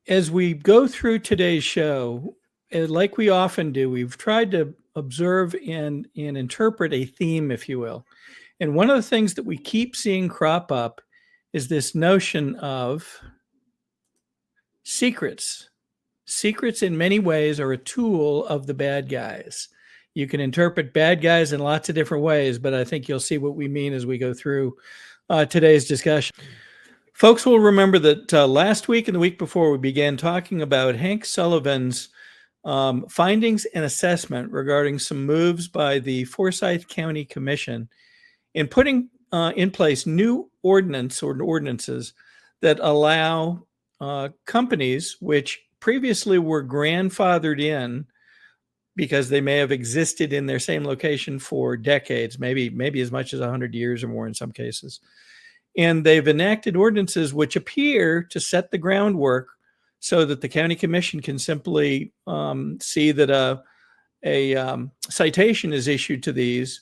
As we go through today's show, like we often do, we've tried to observe and interpret a theme, if you will. And one of the things that we keep seeing crop up is this notion of secrets. Secrets, in many ways, are a tool of the bad guys. You can interpret bad guys in lots of different ways, but I think you'll see what we mean as we go through today's discussion. Folks will remember that last week and the week before, we began talking about Hank Sullivan's findings and assessment regarding some moves by the Forsyth County Commission in putting in place new ordinances that allow companies which previously were grandfathered in because they may have existed in their same location for decades, maybe as much as 100 years or more in some cases. And they've enacted ordinances which appear to set the groundwork so that the county commission can simply see that a citation is issued to these.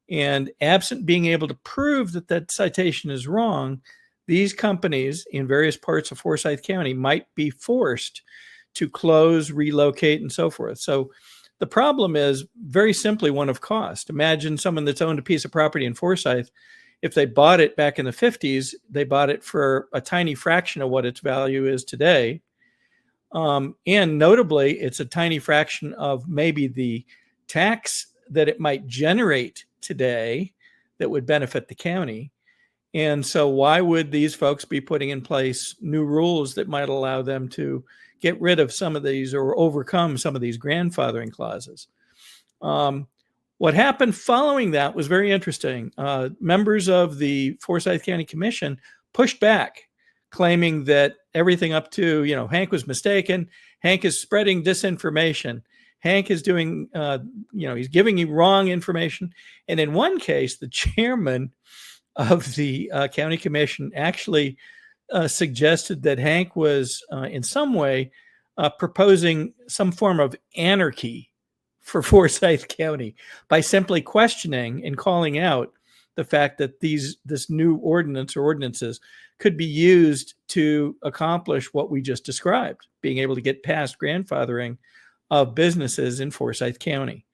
And absent being able to prove that that citation is wrong, these companies in various parts of Forsyth County might be forced to close, relocate, and so forth. So the problem is very simply one of cost. Imagine someone that's owned a piece of property in Forsyth. If they bought it back in the 50s, they bought it for a tiny fraction of what its value is today. And notably, it's a tiny fraction of maybe the tax that it might generate today that would benefit the county. And so why would these folks be putting in place new rules that might allow them to get rid of some of these or overcome some of these grandfathering clauses? What happened following that was very interesting. Members of the Forsyth County Commission pushed back, claiming that everything up to, Hank was mistaken. Hank is spreading disinformation. Hank is doing, he's giving you wrong information. And in one case, the chairman of the county commission actually suggested that Hank was in some way proposing some form of anarchy for Forsyth County by simply questioning and calling out the fact that this new ordinance or ordinances could be used to accomplish what we just described, being able to get past grandfathering of businesses in Forsyth County.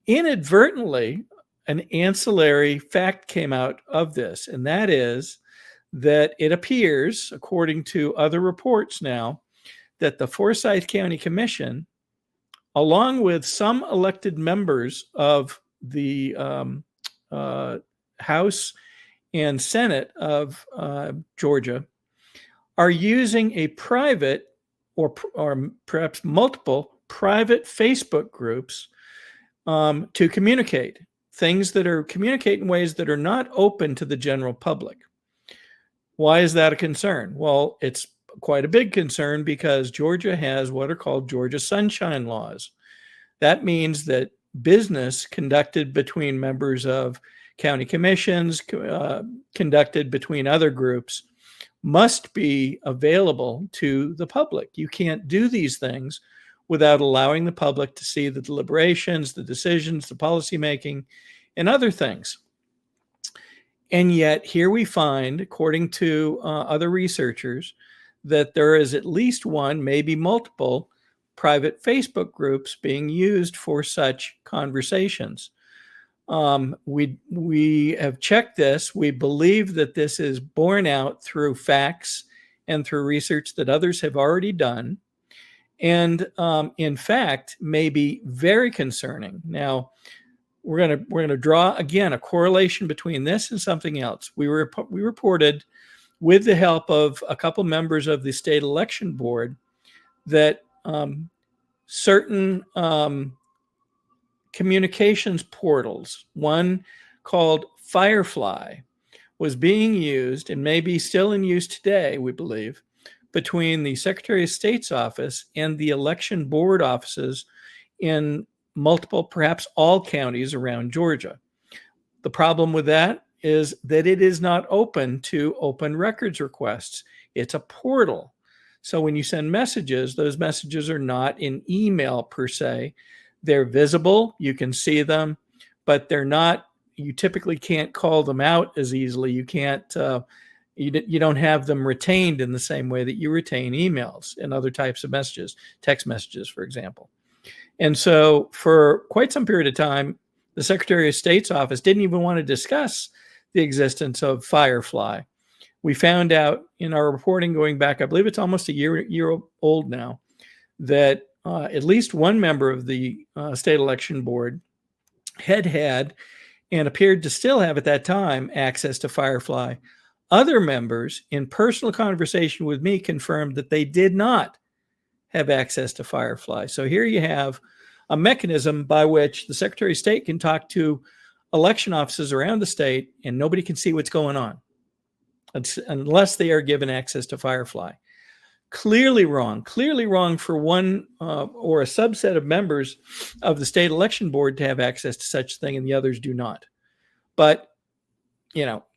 Inadvertently, an ancillary fact came out of this, and that is that it appears, according to other reports now, that the Forsyth County Commission, along with some elected members of the House and Senate of Georgia, are using a private or perhaps multiple private Facebook groups to communicate communicate in ways that are not open to the general public. Why is that a concern? Well, it's quite a big concern because Georgia has what are called Georgia Sunshine Laws. That means that business conducted between members of county commissions, conducted between other groups, must be available to the public. You can't do these things without allowing the public to see the deliberations, the decisions, the policymaking, and other things. And yet here we find, according to other researchers, that there is at least one, maybe multiple, private Facebook groups being used for such conversations. We have checked this. We believe that this is borne out through facts and through research that others have already done, and in fact may be very concerning. Now, we're going to draw again a correlation between this and something else. We reported, with the help of a couple members of the state election board, that certain communications portals, one called Firefly, was being used and may be still in use today, we believe, between the Secretary of State's office and the election board offices in multiple, perhaps all counties around Georgia. The problem with that is that it is not open to open records requests. It's a portal. So when you send messages, those messages are not in email per se. They're visible, you can see them, but they're not, you typically can't call them out as easily. You can't You don't have them retained in the same way that you retain emails and other types of messages, text messages, for example. And so for quite some period of time, the Secretary of State's office didn't even want to discuss the existence of Firefly. We found out in our reporting going back, I believe it's almost a year old now, that at least one member of the state election board had and appeared to still have at that time access to Firefly. Other members, in personal conversation with me, confirmed that they did not have access to Firefly. So here you have a mechanism by which the Secretary of State can talk to election offices around the state and nobody can see what's going on unless they are given access to Firefly. Clearly wrong for one or a subset of members of the state election board to have access to such a thing and the others do not. But,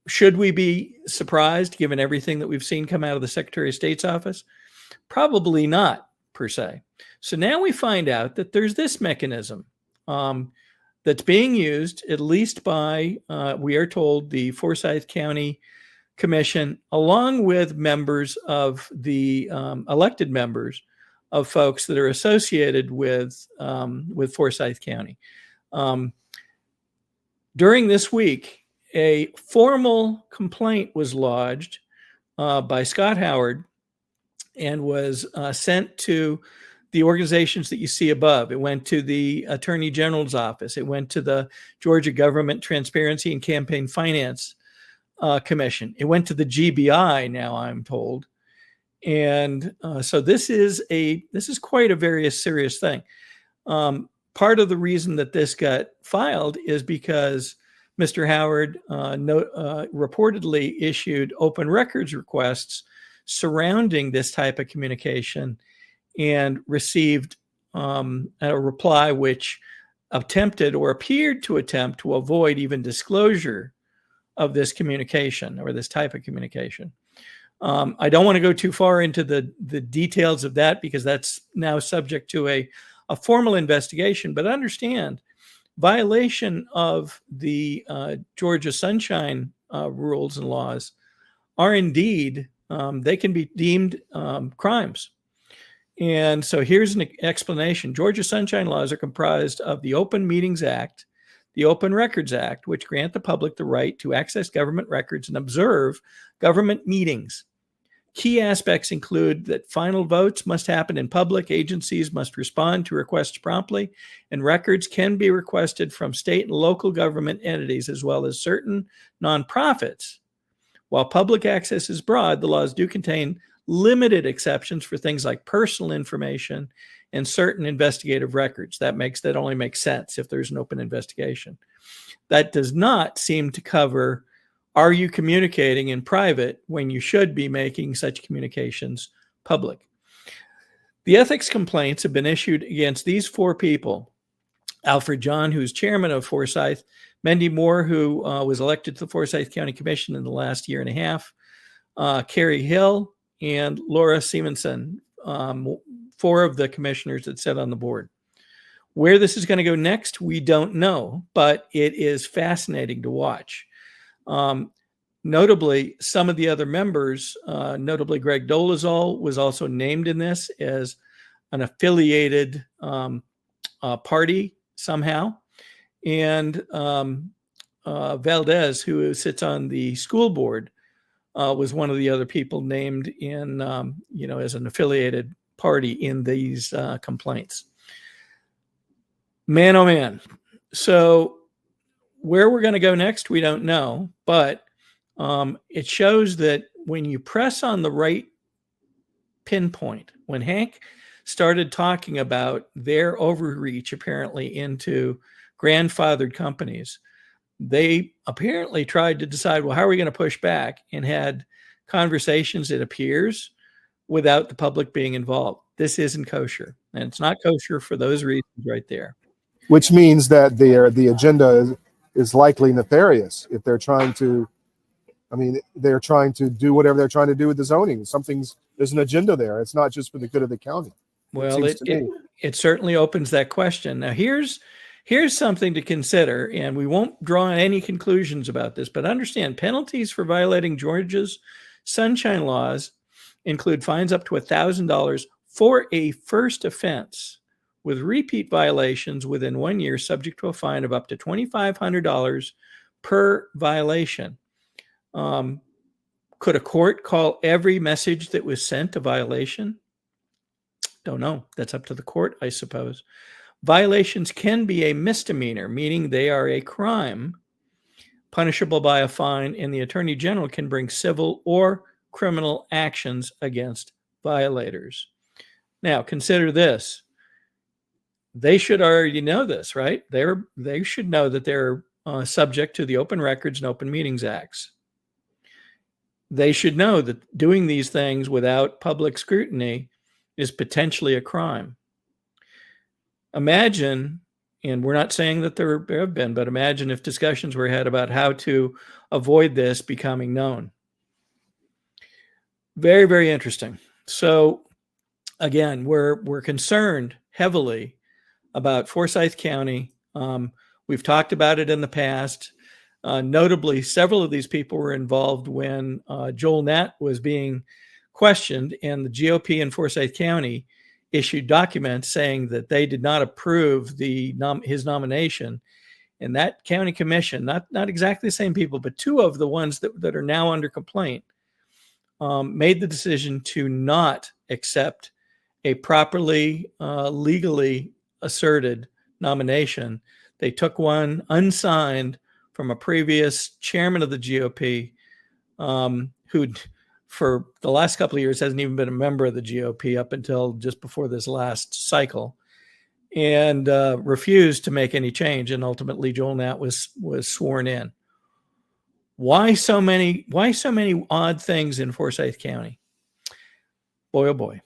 should we be surprised given everything that we've seen come out of the Secretary of State's office? Probably not, per se. So now we find out that there's this mechanism that's being used, at least by, we are told, the Forsyth County Commission, along with members of the elected members of folks that are associated with Forsyth County. During this week, a formal complaint was lodged by Scott Howard and was sent to the organizations that you see above. It went to the Attorney General's office. It went to the Georgia Government Transparency and Campaign Finance Commission. It went to the GBI, now I'm told. And so this is quite a very serious thing. Part of the reason that this got filed is because Mr. Howard reportedly issued open records requests surrounding this type of communication and received a reply which attempted or appeared to attempt to avoid even disclosure of this communication or this type of communication. I don't want to go too far into the details of that because that's now subject to a formal investigation, but understand violation of the Georgia Sunshine rules and laws are indeed, they can be deemed crimes. And so here's an explanation. Georgia Sunshine laws are comprised of the Open Meetings Act, the Open Records Act, which grant the public the right to access government records and observe government meetings. Key aspects include that final votes must happen in public, agencies must respond to requests promptly, and records can be requested from state and local government entities as well as certain nonprofits. While public access is broad, the laws do contain limited exceptions for things like personal information and certain investigative records. That only makes sense if there's an open investigation. That does not seem to cover, are you communicating in private when you should be making such communications public? The ethics complaints have been issued against these four people: Alfred John, who's chairman of Forsyth; Mendy Moore, who was elected to the Forsyth County Commission in the last year and a half; Carrie Hill; and Laura Simonson, four of the commissioners that sit on the board. Where this is going to go next, we don't know, but it is fascinating to watch. Notably, some of the other members, notably Greg Dolezal, was also named in this as an affiliated party somehow. And Valdez, who sits on the school board, was one of the other people named in, as an affiliated party in these complaints. Man, oh man. So where we're going to go next, we don't know, but it shows that when you press on the right pinpoint, when Hank started talking about their overreach apparently into grandfathered companies, they apparently tried to decide, well, how are we going to push back, and had conversations, it appears, without the public being involved. This isn't kosher, and it's not kosher for those reasons right there. Which means that the agenda is likely nefarious if they're trying to, they're trying to do whatever they're trying to do with the zoning. There's an agenda there. It's not just for the good of the county. Well, it certainly opens that question. Now, here's something to consider, and we won't draw any conclusions about this, but understand penalties for violating Georgia's Sunshine laws include fines up to $1,000 for a first offense, with repeat violations within 1 year subject to a fine of up to $2,500 per violation. Could a court call every message that was sent a violation? Don't know. That's up to the court, I suppose. Violations can be a misdemeanor, meaning they are a crime punishable by a fine, and the Attorney General can bring civil or criminal actions against violators. Now, consider this. They should already know this, right? They should know that they're subject to the Open Records and Open Meetings Acts. They should know that doing these things without public scrutiny is potentially a crime. Imagine, and we're not saying that there have been, but imagine if discussions were had about how to avoid this becoming known. Very, very interesting. So again, we're concerned heavily about Forsyth County. We've talked about it in the past. Notably, several of these people were involved when Joel Nett was being questioned, and the GOP in Forsyth County issued documents saying that they did not approve his nomination. And that county commission, not exactly the same people, but two of the ones that are now under complaint, made the decision to not accept a properly legally asserted nomination. They took one unsigned from a previous chairman of the GOP, who for the last couple of years hasn't even been a member of the GOP up until just before this last cycle, and refused to make any change. And ultimately, Joel Nett was sworn in. Why so many odd things in Forsyth County? Boy, oh boy.